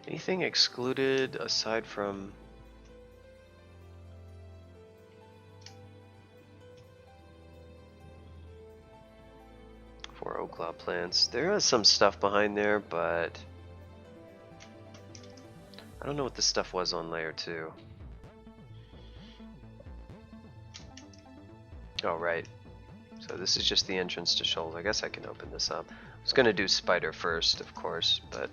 Anything excluded aside from... For oak cloud plants. There is some stuff behind there, but... I don't know what the stuff was on layer 2. Oh, right. So this is just the entrance to Shoals. I guess I can open this up. I was going to do Spider first, of course, but...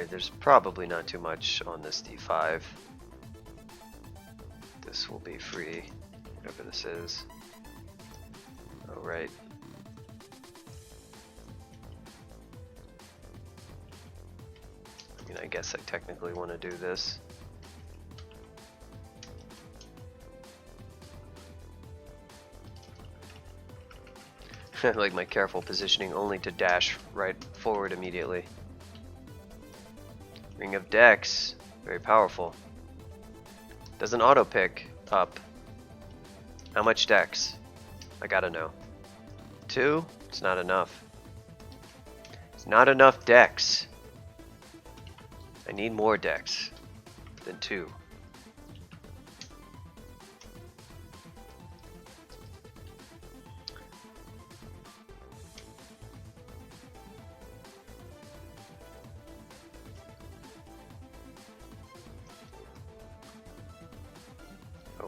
there's probably not too much on this D5. This will be free, whatever this is. Oh, right. I mean, I guess I technically want to do this. I like my careful positioning only to dash right forward immediately. Ring of Dex, very powerful. Doesn't auto pick up. How much Dex? I gotta know. 2? It's not enough. It's not enough Dex. I need more Dex than 2.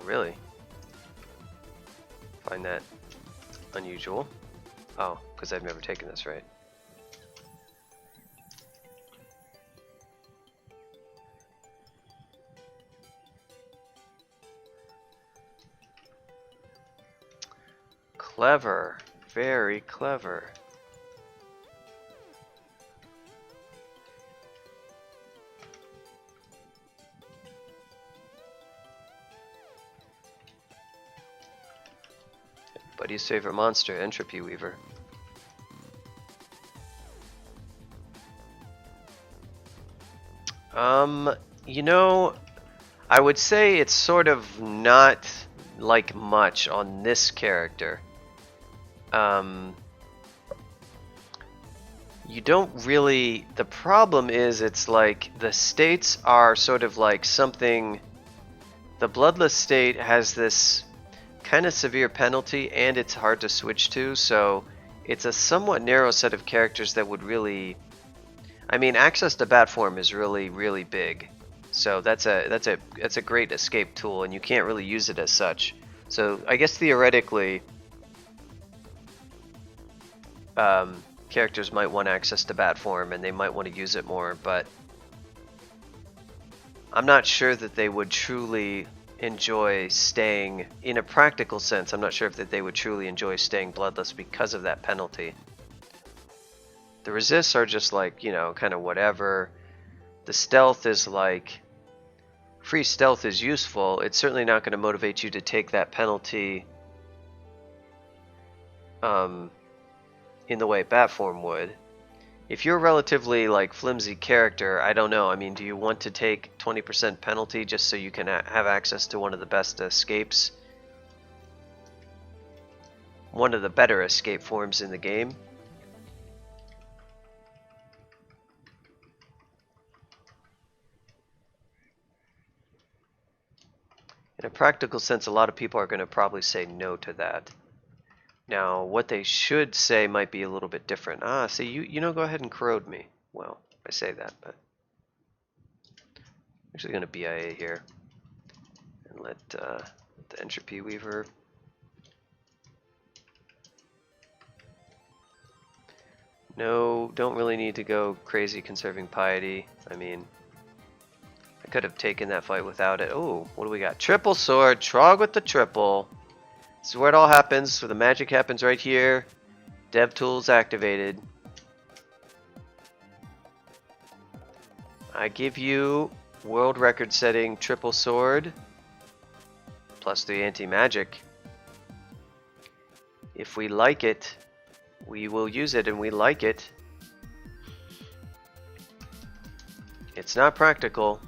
Really? Find that unusual. Oh, because I've never taken this, right? Clever. Very clever. Buddy's favorite monster, Entropy Weaver. You know, I would say it's sort of not like much on this character. You don't really... The problem is it's like the states are sort of like something... The Bloodless state has this kind of severe penalty and it's hard to switch to, so it's a somewhat narrow set of characters that would really... I mean, access to bat form is really big. So that's a great escape tool and you can't really use it as such. So I guess theoretically characters might want access to bat form and they might want to use it more, but I'm not sure that they would truly enjoy staying, in a practical sense, I'm not sure if that they would truly enjoy staying bloodless because of that penalty. The resists are just like, you know, kind of whatever. The stealth is like, free stealth is useful. It's certainly not going to motivate you to take that penalty in the way bat form would. If you're a relatively like flimsy character, I don't know. I mean, do you want to take 20% penalty just so you can have access to one of the best escapes? One of the better escape forms in the game. In a practical sense, a lot of people are going to probably say no to that. Now, what they should say might be a little bit different. Ah, see, you know, go ahead and corrode me. Well, I say that, but I'm actually going to BIA here and let the Entropy Weaver. No, don't really need to go crazy conserving piety. I mean, I could have taken that fight without it. Oh, what do we got? Triple sword, Trog with the triple. This is where it all happens, where the magic happens right here. DevTools activated. I give you world record setting triple sword plus 3 anti-magic. If we like it, we will use it, and we like it. It's not practical,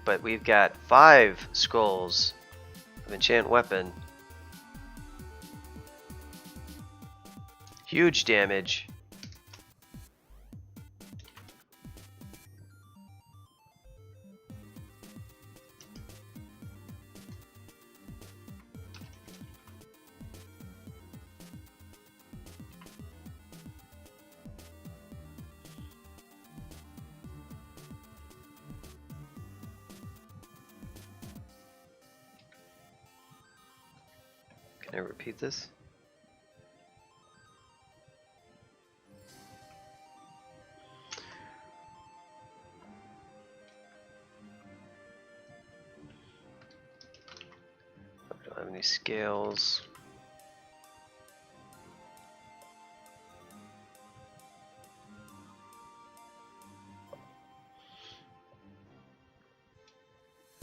but we've got 5 scrolls of enchant weapon. Huge damage. Can I repeat this? I don't have any scales.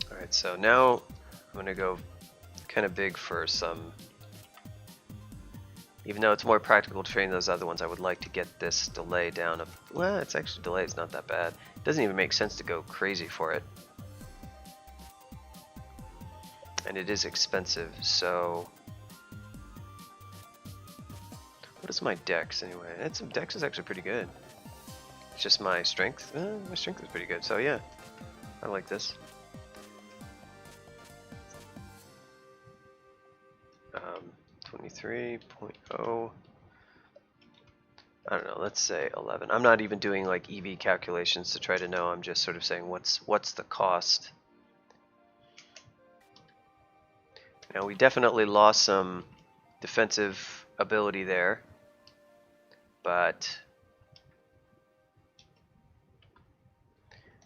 Alright, so now I'm going to go kind of big for some. Even though it's more practical to train those other ones, I would like to get this delay down. Well, it's actually delay is not that bad. It doesn't even make sense to go crazy for it. And it is expensive, so... What is my dex anyway? Dex is actually pretty good. It's just my strength. My strength is pretty good, so yeah. I like this. 23.0. I don't know, let's say 11. I'm not even doing like EV calculations to try to know. I'm just sort of saying what's the cost. Now we definitely lost some defensive ability there, but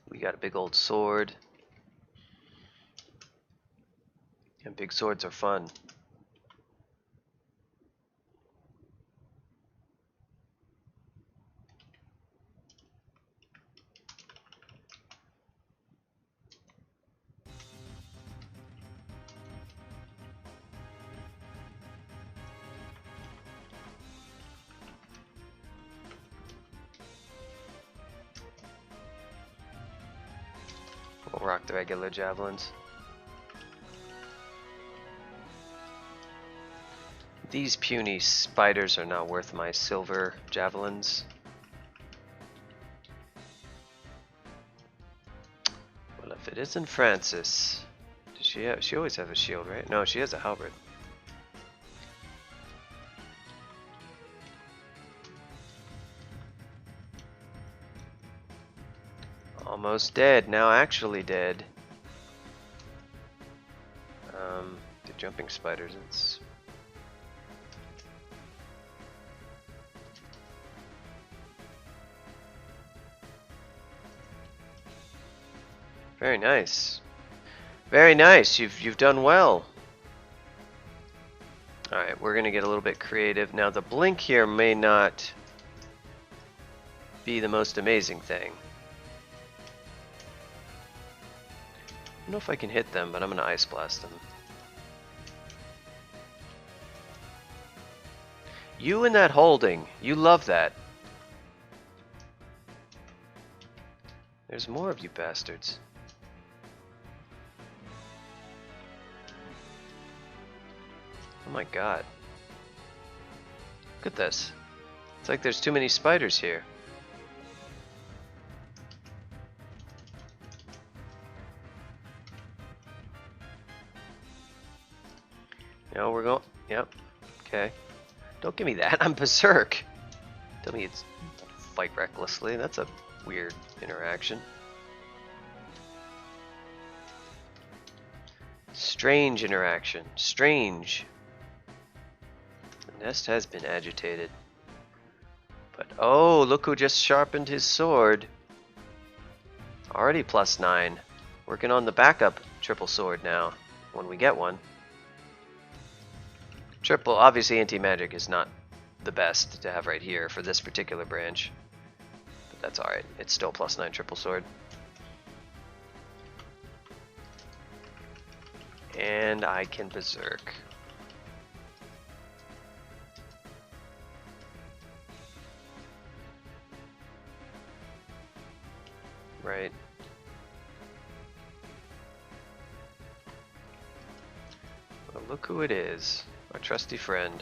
we got a big old sword, and big swords are fun. We'll rock the regular javelins. These puny spiders are not worth my silver javelins. Well, if it isn't Francis, does she always have a shield, right? No, she has a halberd. Almost dead, now actually dead. The jumping spiders, it's... Very nice. Very nice, you've done well. Alright, we're gonna get a little bit creative. Now the blink here may not be the most amazing thing. I don't know if I can hit them, but I'm gonna ice blast them. You and that holding, you love that. There's more of you bastards. Oh my god. Look at this. It's like there's too many spiders here. No, we're going... Yep. Okay. Don't give me that. I'm berserk. Tell me it's fight recklessly. That's a weird interaction. Strange interaction. Strange. The nest has been agitated. But oh, look who just sharpened his sword. Already +9. Working on the backup triple sword now, when we get one. Triple, obviously anti-magic is not the best to have right here for this particular branch. But that's alright, it's still +9 triple sword. And I can berserk. Right. Well, look who it is. Our trusty friend.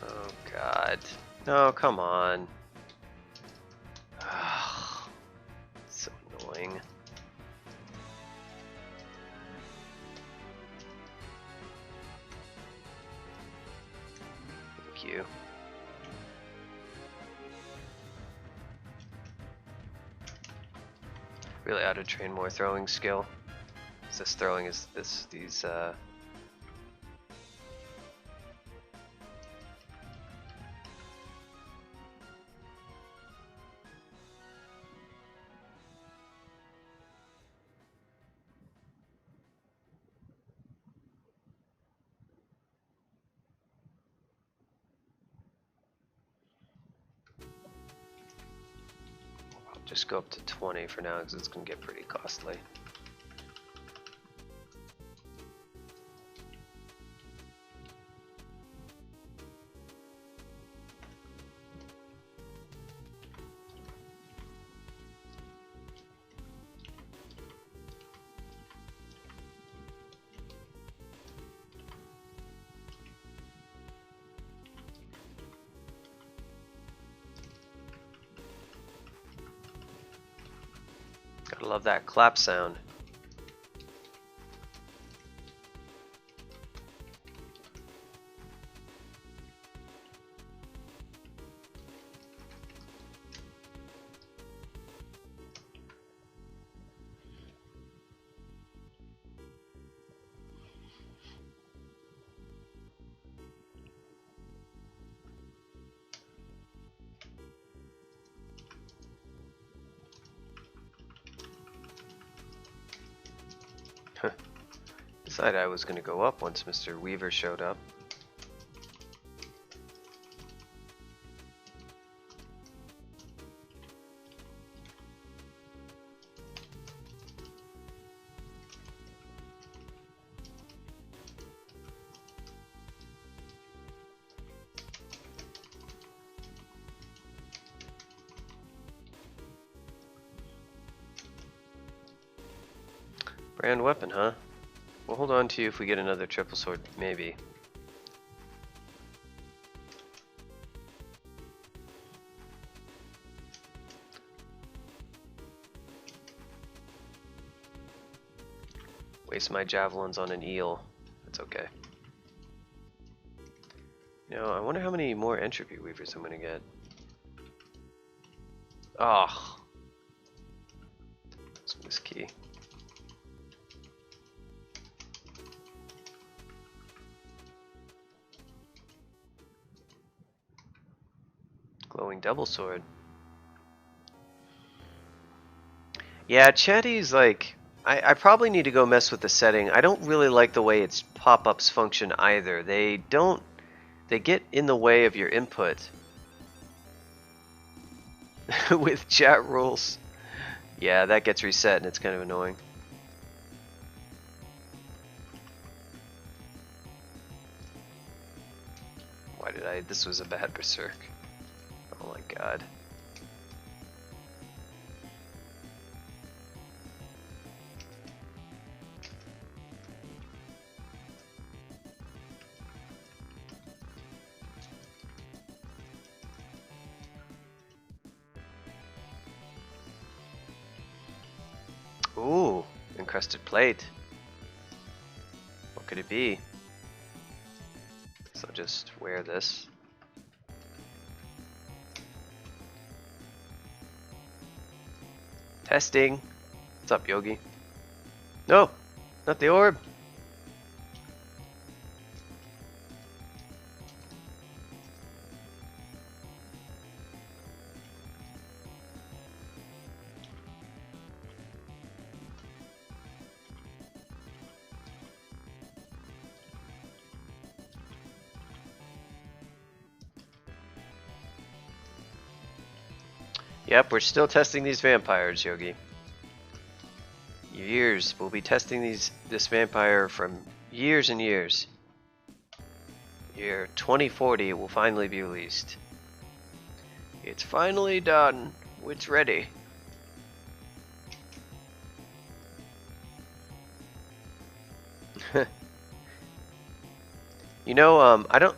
Oh god. No, come on. So annoying. Thank you. Really ought to train more throwing skill. This throwing is these I'll just go up to 20 for now because it's gonna get pretty costly. Gotta love that clap sound. Decided I was gonna go up once Mr. Weaver showed up. Brand weapon, huh? We'll hold on to you if we get another triple sword, maybe. Waste my javelins on an eel. That's okay. You know, I wonder how many more entropy weavers I'm gonna get. Oh. Let's miss key. Glowing double sword. Yeah, Chatty's like... I probably need to go mess with the setting. I don't really like the way its pop-ups function either. They don't... They get in the way of your input. With chat rules. Yeah, that gets reset and it's kind of annoying. Why did I... This was a bad berserk. Oh my god. Ooh, encrusted plate. What could it be? So I'll just wear this. Testing. What's up, Yogi? No, not the orb. Yep, we're still testing these vampires, Yogi. Years. We'll be testing this vampire from years and years. Year 2040 it will finally be released. It's finally done. It's ready. You know, I don't.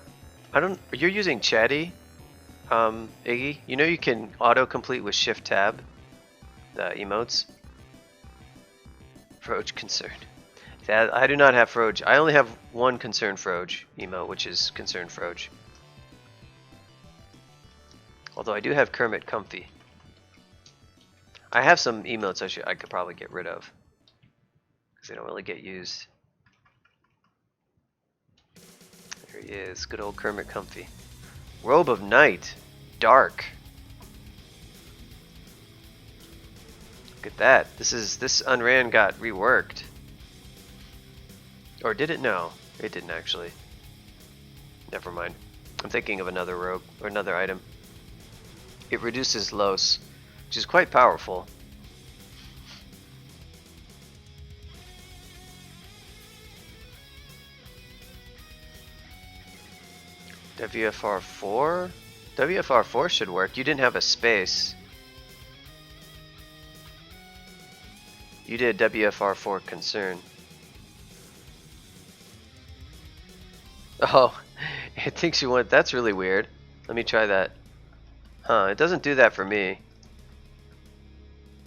You're using Chatty, Iggy. You know you can autocomplete with Shift Tab, the emotes. Froge concerned. Yeah, I do not have Froge. I only have one Concerned Froge emote, which is Concerned Froge. Although I do have Kermit Comfy. I have some emotes I could probably get rid of, because they don't really get used. There he is, good old Kermit Comfy. Robe of Night, dark. Look at that. This Unran got reworked. Or did it? No, it didn't actually. Never mind. I'm thinking of another robe or another item. It reduces Los, which is quite powerful. WFR4? WFR4 should work. You didn't have a space. You did WFR4 concern. Oh, it thinks you want. That's really weird. Let me try that. Huh, it doesn't do that for me.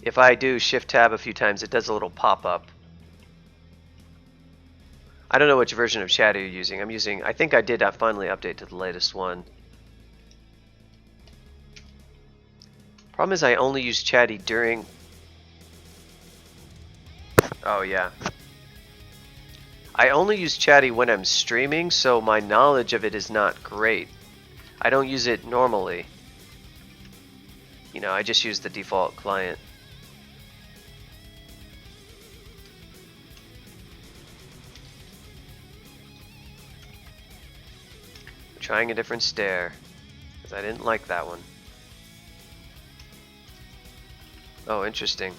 If I do Shift Tab a few times, it does a little pop-up. I don't know which version of Shadow you're using. I think I did finally update to the latest one. Problem is I only use Chatty during... Oh yeah. I only use Chatty when I'm streaming, so my knowledge of it is not great. I don't use it normally. You know, I just use the default client. I'm trying a different stare, because I didn't like that one. Oh, interesting.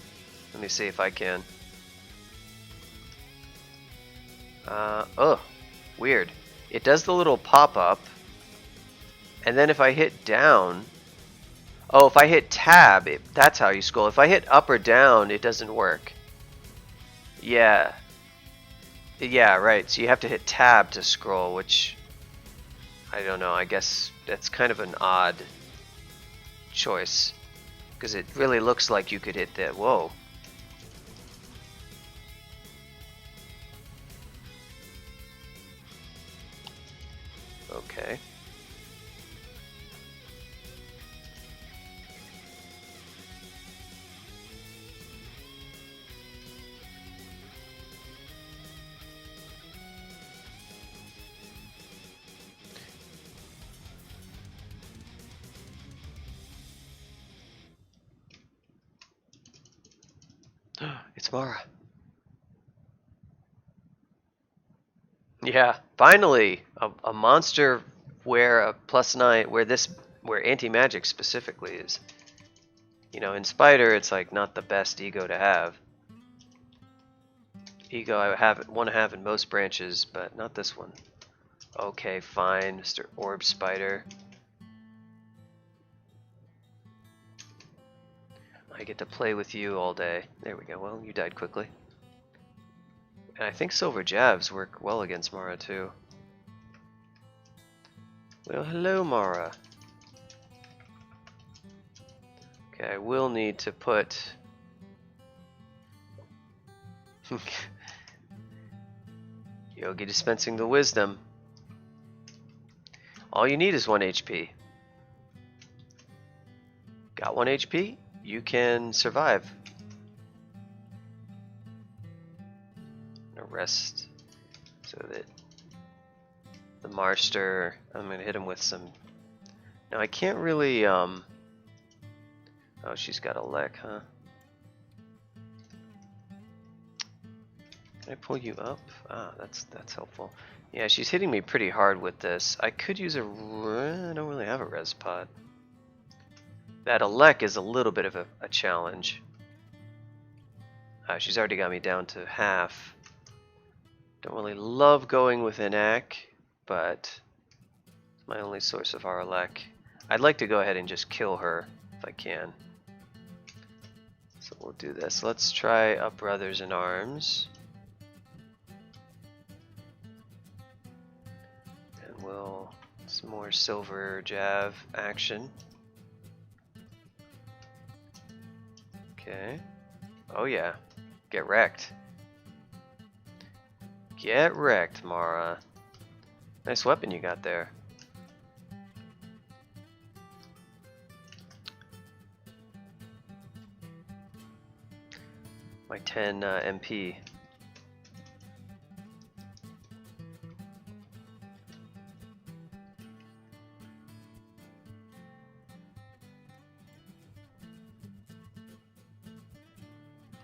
Let me see if I can. Oh, weird. It does the little pop-up, and then if I hit down... Oh, if I hit tab, that's how you scroll. If I hit up or down, it doesn't work. Yeah. Yeah, right. So you have to hit tab to scroll, which... I don't know. I guess that's kind of an odd choice. Because it really looks like you could hit that. Whoa. Okay. It's Mara. Yeah, finally a monster where a +9, where anti-magic specifically is. You know, in Spider, it's like not the best ego to have. Ego I want to have in most branches, but not this one. Okay, fine, Mr. Orb Spider. I get to play with you all day. There we go. Well, you died quickly. And I think Silver Jabs work well against Mara too. Well, hello, Mara. Okay, I will need to put... Yogi dispensing the wisdom. All you need is 1 HP. Got 1 HP? You can survive. Rest so that the Marster, I'm gonna hit him with some. Now I can't really oh, she's got a Lek, huh? Can I pull you up? Ah, that's helpful. Yeah, she's hitting me pretty hard with this. I could use I don't really have a res pod. That Elec is a little bit of a challenge. She's already got me down to half. Don't really love going with Enac, but it's my only source of Aralek. I'd like to go ahead and just kill her if I can. So we'll do this. Let's try up Brothers in Arms. And we'll... some more silver jav action. Okay. Oh yeah. Get wrecked. Get wrecked, Mara. Nice weapon you got there. My 10 MP.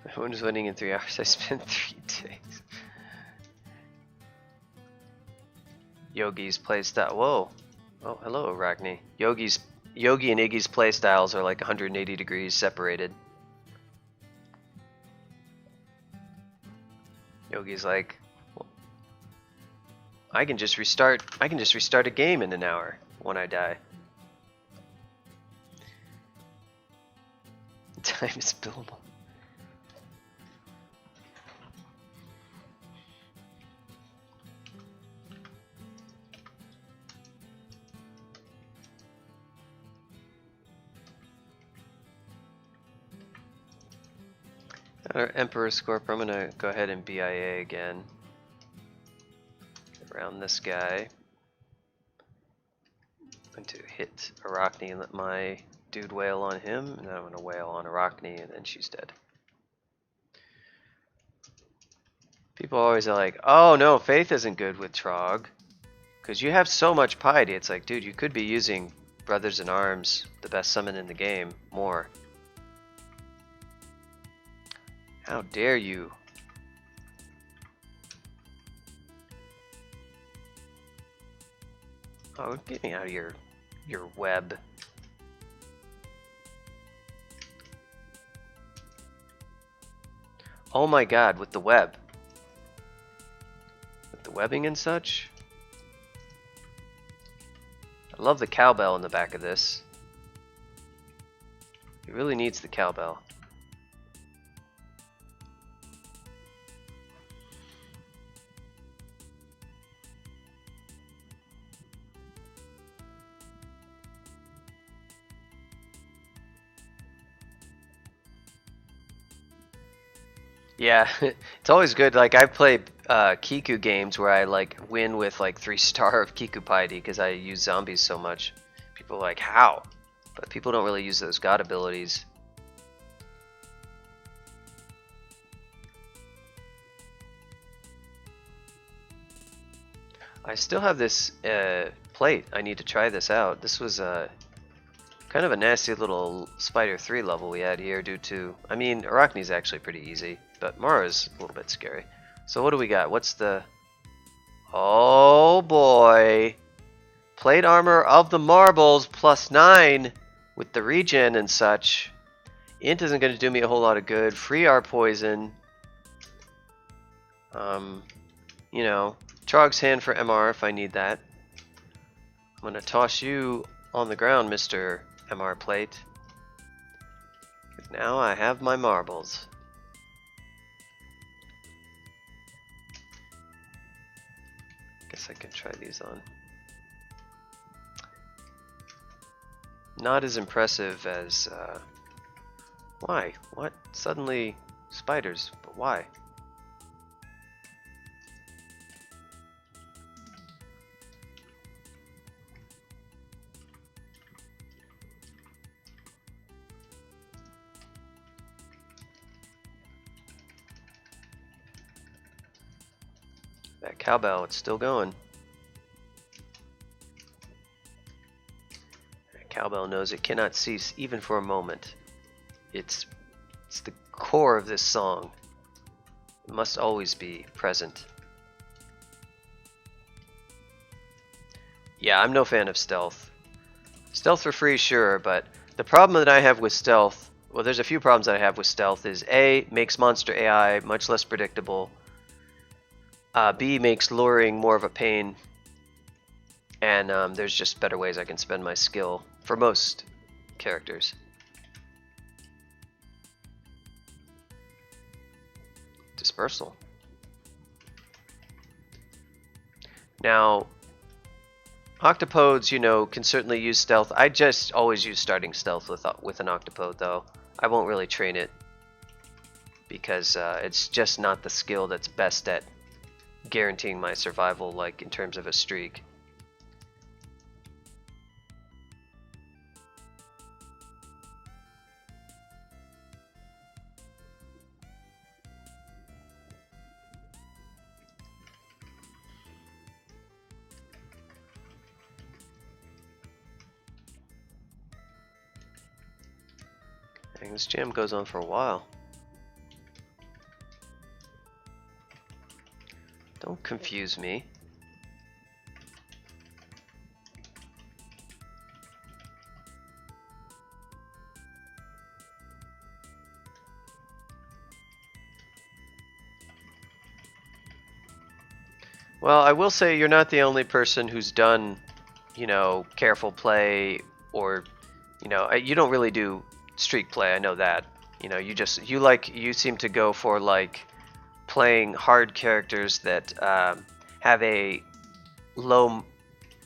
Everyone is winning in 3 hours. I spent 3 days. Yogi's playstyle. Whoa. Oh, hello, Arachne. Yogi and Iggy's playstyles are like 180 degrees separated. Yogi's like, well, I can just restart a game in an hour when I die. Time is billable. Our Emperor Scorp, I'm gonna go ahead and BIA again. Around this guy. I'm going to hit Arachne and let my dude wail on him, and then I'm gonna wail on Arachne, and then she's dead. People always are like, oh no, Faith isn't good with Trog. Because you have so much piety. It's like, dude, you could be using Brothers in Arms, the best summon in the game, more. How dare you? Oh, get me out of your web. Oh my god, with the web. With the webbing and such. I love the cowbell in the back of this. It really needs the cowbell. Yeah, it's always good. Like I've played Kiku games where I like win with like 3-star of Kiku piety because I use zombies so much. People are like, how? But people don't really use those god abilities. I still have this plate. I need to try this out. This was kind of a nasty little Spider 3 level we had here due to... I mean, Arachne's actually pretty easy, but Mara's a little bit scary. So what do we got? What's the... Oh boy! Plate armor of the marbles +9 with the regen and such. Int isn't going to do me a whole lot of good. Free R poison. You know, Trog's hand for MR if I need that. I'm going to toss you on the ground, Mr. MR plate. Now I have my marbles. Guess I can try these on. Not as impressive as why? What? Suddenly spiders, but why? That cowbell, it's still going. That cowbell knows it cannot cease even for a moment. It's the core of this song. It must always be present. Yeah, I'm no fan of stealth. Stealth for free, sure, but the problem that I have with stealth well, there's a few problems that I have with stealth. Is A, makes monster AI much less predictable. B, makes luring more of a pain. And there's just better ways I can spend my skill for most characters. Dispersal. Now, octopodes, you know, can certainly use stealth. I just always use starting stealth with an octopode, though. I won't really train it because it's just not the skill that's best at guaranteeing my survival, like in terms of a streak. Dang, this jam goes on for a while. Don't confuse me. Well, I will say you're not the only person who's done, you know, careful play, or, you know, you don't really do streak play. I know that. You know, you seem to go for like playing hard characters that have a low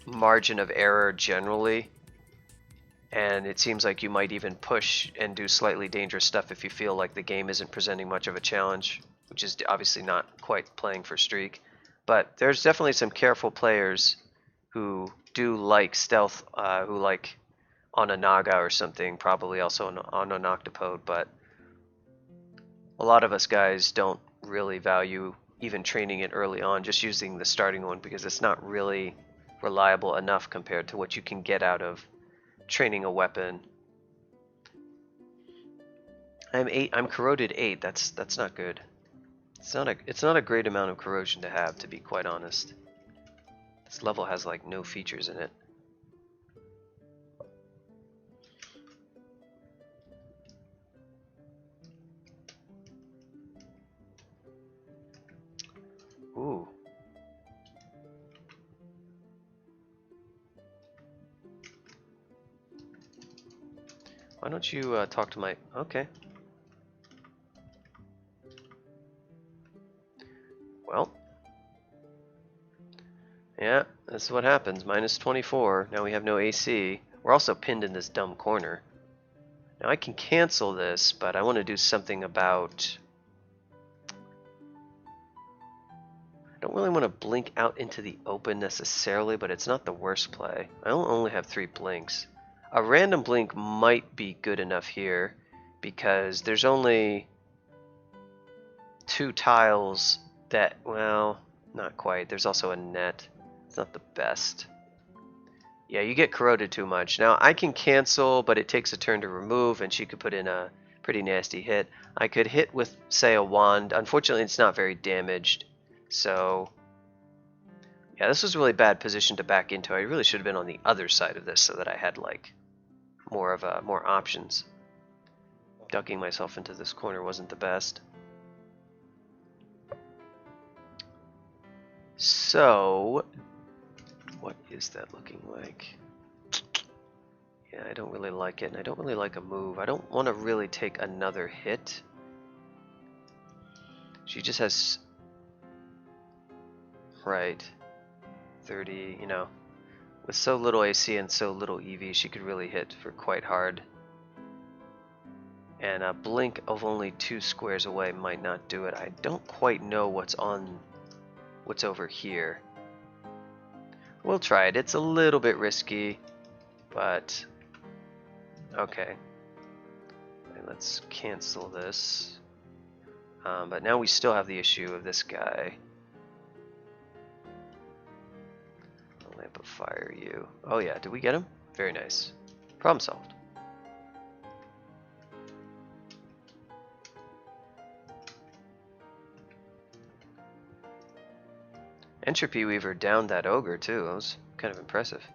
margin of error generally, and it seems like you might even push and do slightly dangerous stuff if you feel like the game isn't presenting much of a challenge, which is obviously not quite playing for streak. But there's definitely some careful players who do like stealth, who like on a Naga or something, probably also on an Octopode, but a lot of us guys don't really value even training it early on, just using the starting one because it's not really reliable enough compared to what you can get out of training a weapon. I'm corroded 8. That's not good. It's not a great amount of corrosion to have, to be quite honest. This level has like no features in it. Ooh. Why don't you talk to my... Okay. Well. Yeah, that's what happens. Minus 24. Now we have no AC. We're also pinned in this dumb corner. Now I can cancel this, but I want to do something about... I don't really want to blink out into the open necessarily, but it's not the worst play. I only have 3 blinks. A random blink might be good enough here because there's only 2 tiles that, well, not quite. There's also a net. It's not the best. Yeah, you get corroded too much. Now I can cancel, but it takes a turn to remove, and she could put in a pretty nasty hit. I could hit with, say, a wand. Unfortunately, it's not very damaged. So, yeah, this was a really bad position to back into. I really should have been on the other side of this so that I had like more options. Ducking myself into this corner wasn't the best. So, what is that looking like? Yeah, I don't really like it, and I don't really like a move. I don't want to really take another hit. She just has... Right. 30, you know. With so little AC and so little EV, she could really hit for quite hard. And a blink of only 2 squares away might not do it. I don't quite know what's over here. We'll try it. It's a little bit risky, but okay. And let's cancel this. But now we still have the issue of this guy. Lamp of Fire, you. Oh yeah, did we get him? Very nice. Problem solved. Entropy Weaver downed that ogre too. That was kind of impressive.